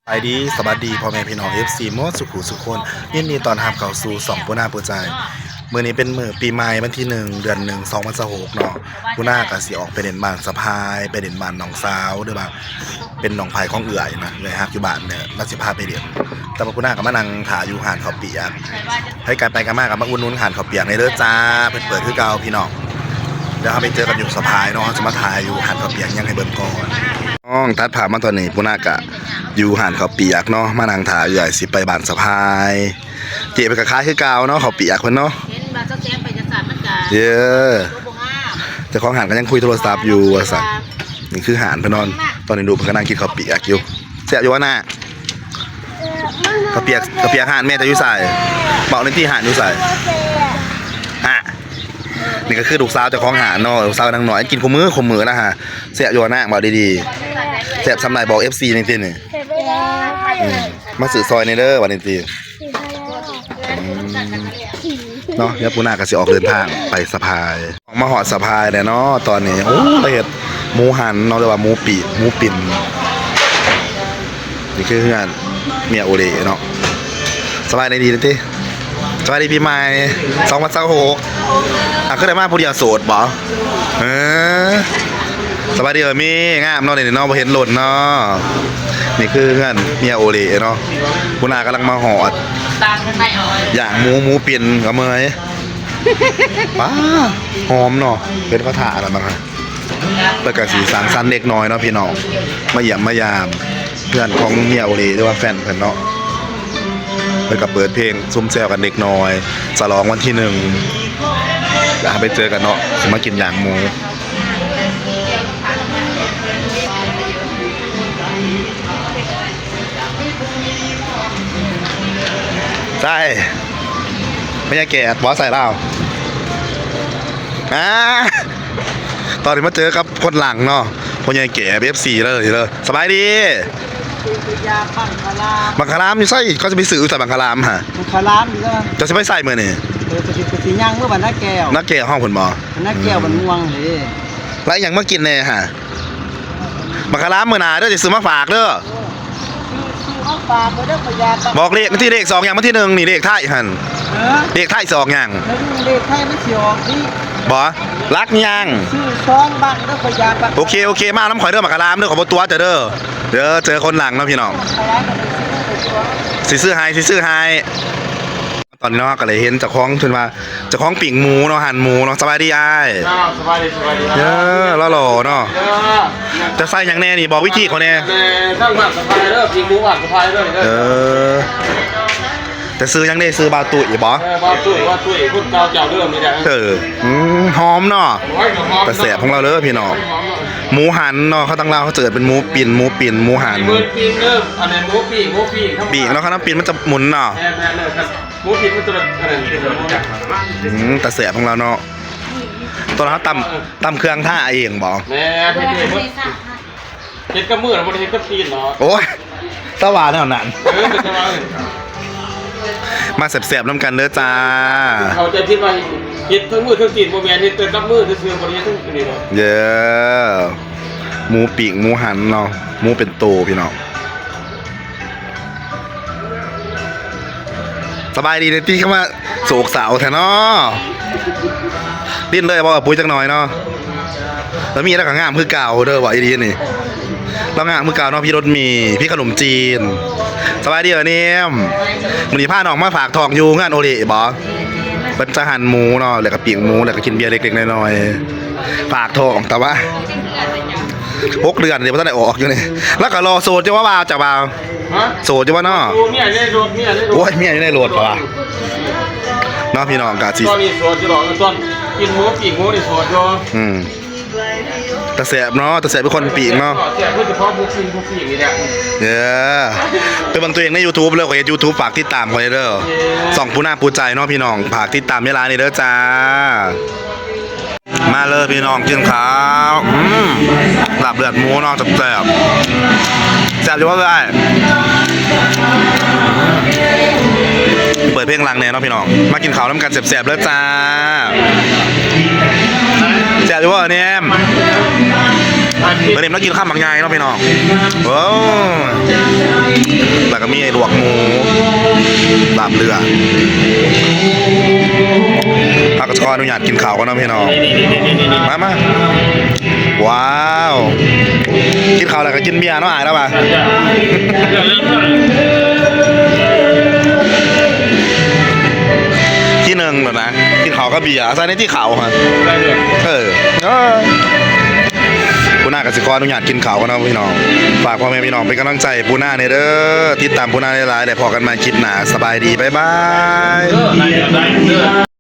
ไปดีสวัสดีพ่อแม่พี่น้อง FC มดสุขุสุขคนยินดีตอนรับเข้าสู่สองปูนาปูใจมื้อนี้เป็นมื้อปีใหม่วันที่1เดือน1 2026เนาะปูนาก็สิออกไปเด่นบ้านสะพายไปเด่นบ้านน้องสาวหรือว่าเป็นน้องไผของเอื้อยนะเอื้อยฮักอยู่บ้านเนี่ยเราสิพาไปเด่นแต่ว่าปูนาก็มานั่งถ่ายอยู่หาดข้าวเปียกให้กันไปกันมากับมาอุ่นนุนหาดข้าวเปียกในเด้อจ้าเปิดคือเก่าพี่น้องเดี๋ยวเราไปเจอกันอยู่สะพายเนาะจะมาถ่ายอยู่หาดข้าวเปียกยังให้เบิ่งก่อนน้องตัดผ่ามาตอนนี้ปูนากะอยู่หานข้าวเปียกเนาะมานั่งถ่ายใหญ่สิไปบ้านสะพายเจ๊ไปกับค้าคือเก่าเนาะข้าวเปียกเพิ่นเนาะเห็นว่าเจ้าแจ้งไปจะสารมันกะเย้ตัวบ่งาม เจ้าของหานก็ยังคุยโทรศัพท์อยู่ว่าซั่นนี่คือหานเพิ่นนอนตอนนี้ดูเพิ่นก็นั่งกินข้าวเปียกอยู่แซ่บอยู่ว่าน่ะข้าวเปียกหานแม่จะอยู่ไสบอกในที่หานอยู่ไสอ่ะนี่ก็คือลูกสาวเจ้าของหานเนาะลูกสาวนางน้อยกินคู่มือนะฮะแซ่บอยู่ว่าน่ะบอกดีๆแซ่บสำหรับบอก FC จริงๆนี่มาสื่อซอยในเด้อวันนี้เนาะยาปูนาก็สิออกเดินทางไปสะพายมาหอดสะพายเลยเนาะตอนนี้โอ้ไปเห็ดหมูหันเนาะหรือว่าหมูปีกหมูปิ่นนี่คือเพื่อนเมียโอเล่เนาะสบายดีนะติสบายดีปีใหม่2026อ่ะก็ได้มาผู้เดียวโสดบ่สบายดีเหรอมีงามเนาะนี่เนาะบ่เห็นหล่นเนาะนี่คือเพื่อนเมียโอเล่เนาะปูนากำลังมาหอดอย่างหมูปิ่นกับเมยป้าหอมเนาะเป็นกระถาอะไรบ้างฮะแล้วก็สีสันสั้นเล็กน้อยเนาะพี่น้องมาเยี่ยมมายามเพื่อนของเมียโอเล่หรือว่าแฟนเพื่อนเนาะแล้วก็เปิดเพลงซุ่มแซวกันเด็กน้อยฉลองวันที่1อยากไปเจอกันเนาะมากินอย่างหมูใช่ไม่ใช่แกะบอสใส่เล่าตอนนี้มาเจอกับคนหลังเนาะพ่อใหญ่แก่BF4เลยสบายดีบังคลามอยู่ใส่ก็จะไปซื้อใส่บังคลามฮะบังคลามอยู่จะไปใส่เมื่อนี่จะสีย่างเมื่อวันนักแก้วนักแก่ห้องผลหมอนักแก้วมันม่วงเลยแล้วอย่างมากินเนี่ยฮะบังคลามเมื่อนาเด้อจะซื้อมาฝากเด้อบอกเลขมาที่เลข2อย่างมาที่1นี่เลขท้ายหันเลขท้าย2อย่างเลขท้ายไม่เสียออกนี่บ่รักยังชื่อ2บ้านเด้อพยาโอเคมาน้ำข่อยเด้อบักกะลามเด้อขอบ่ตัวเด้อเจอคนหลังเนาะพี่น้องสิซื้อให้ตอนนี้เนาะก็เลยเห็นเจ้าของเพิ่นว่าเจ้าของปิ่งหมูเนาะหั่นหมูเนาะสบายดีอ้ายสบายดีแล้วหล่อเนาะจะใส่หยังแน่นี่บอกวิธีเขาแน่ทั้งหมักสะพายเด้อปิ่งหมูหมักสะพายเด้อแต่ซื้อยังได้ซื้อบาตุ่ยบ่บาตุ่ยคนเก่าเจ้าเดิมนี่แหละหอมเนาะแต่แสบของเราเด้อพี่น้องหมูหันเนาะเขาตั้งเราเขาเจิดเป็นหมูปิ่นหมูหันปิ่นเด้ออันนี้หมูปีกเนาะเขาน้ำปิ่นมันจะหมุนเนาะหมูปีกมันจะอะไรแต่แสบของเราเนาะตอนเขาตำเครื่องท่าเองบ่แม่เฮ็ดกับมือแล้วบ่ได้เฮ็ดกับตีนเนาะโอ้ยตะหวานแนวนั้นมาแสบๆน้ำกันเด้อจ้าเขาจะคิดว่าเฮ็ดทั้งมือทั้งตีนบ่แม่นเฮ็ดแต่กับมือซื่อๆบ่ได้เฮ็ดทั้งนี่เนาะเย้หมูปีกหมูหันเนาะหมูเป็นโตพี่น้องสบายดีเลยที่เข้ามาโศกสาวแท้เนาะดิ้นเลยบ่ปุ้ยจักหน่อยเนาะแล้วมีแล้วก็งามคือเก่าเด้อบ่อีดีนี่เรางามคือเก่าเนาะพี่รถมีพี่ขนมจีนสบายดีเหรอเนี่ยมื้อนี้พาน้องมาฝากทองอยู่งานโอเล่บ่เป็นจะหั่นหมูเนาะแล้วก็ปิ้งหมูแล้วก็กินเบียร์เล็กๆน้อยๆฝากทองแต่ว่า6 เดือนเดี๋ยวบ่ทันได้ออกอยู่นี่แล้วก็รอโสดจังว่าบ่าวจ้ะบ่าวโสดจังว่าเนาะเมียในรถโอ้ยเมียอยู่ในรถป่ะเนาะพี่น้องก็สิตอนนี้โสดจะบอกตอนกินหมูปีกหมูนี่โสดอยู่แต่แสบเนาะแต่แสบเป็นคนปีกเนาะแสบเพื่อเฉพาะบุกปีกนี่แหละเป็นบางตัวเองใน YouTube เลยขอYouTube ฝากติดตามคอยเด้อส่องปูนาปูใจเนาะพี่น้องฝากติดตามเวลานี่เด้อจ้ามาเลยพี่น้องกินข้าวหลับเลือดหมูเนาะแสบอยู่ว่าได้เปิดเพลงรังแน่เนาะพี่น้องมากินข้าวน้ำกันแสบๆเลยจ้าแสบอยู่ว่าเนี่ยเมื่อเด็กเรากินข้าวบางไงเนาะพี่น้องโอ้ ก็มีไอ้ลวกหมูลาบเรือพักก็ขออนุญาตกินข้าวกันเนาะพี่น้องมาว้าวกินข้าวแล้วก็กินเบียร์เนาะอายแล้วป่ะที่หนึ่งแบบนะกินข้าวก็เบียร์ใส่ในที่ข้าวฮะปูน่ากับสิขออนุญาตกินข้าวกันเนาะพี่น้องฝากพ่อแม่พี่น้องเป็นกำลังใจปูน่าในเด้อติดตามปูน่าหลายๆแต่พอกันมาคลิปหน้าสบายดีบ๊ายบาย ได้